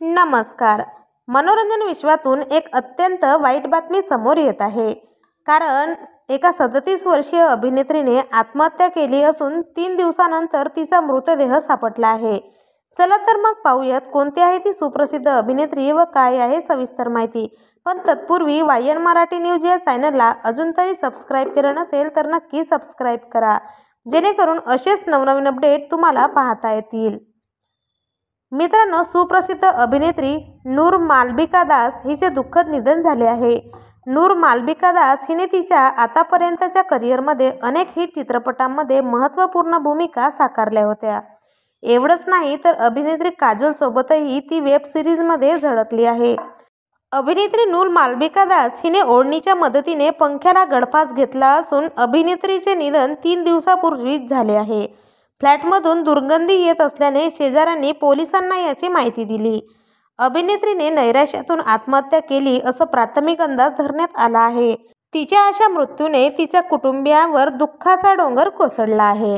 नमस्कार. मनोरंजन विश्वातून एक अत्यंत वाईट बातमी समोर येत आहे. कारण एका 37 वर्षीय अभिनेत्रीने आत्महत्या केली असून 3 दिवसानंतर तिचा मृतदेह सापडला आहे. चला तर मग पाहूयात कोणती आहे ती सुप्रसिद्ध अभिनेत्री व काय आहे सविस्तर माहिती. पण तत्पूर्वी वायन मराठी न्यूज या चॅनलला अजून तरी सबस्क्राईब केलं नसेल तर नक्की सबस्क्राईब करा, जेणेकरून असेच नवनवीन अपडेट तुम्हाला पाहता येतील. मित्रांनो, सुप्रसिद्ध अभिनेत्री नूर मालविका दास हिचे दुःखद निधन झाले आहे. नूर मालविका दास हिने तिच्या आतापर्यंतच्या करिअरमध्ये अनेक हिट चित्रपटांमध्ये महत्त्वपूर्ण भूमिका साकारल्या होत्या. एवढंच नाही तर अभिनेत्री काजोल सोबतही ती वेब सिरीजमध्ये झळकली आहे. अभिनेत्री नूर मालविका दास हिने ओढणीच्या मदतीने पंख्याला गळफास घेतला असून अभिनेत्रीचे निधन 3 दिवसापूर्वीच झाले आहे. फ्लॅटमधून दुर्गंधी येत असल्याने शेजाऱ्यांनी पोलिसांना याची माहिती दिली. अभिनेत्रीने नैराश्यातून आत्महत्या केली असं प्राथमिक अंदाज धरण्यात आला आहे. तिच्या अशा मृत्यूने तिच्या कुटुंबियांवर दुःखाचा डोंगर कोसळला आहे.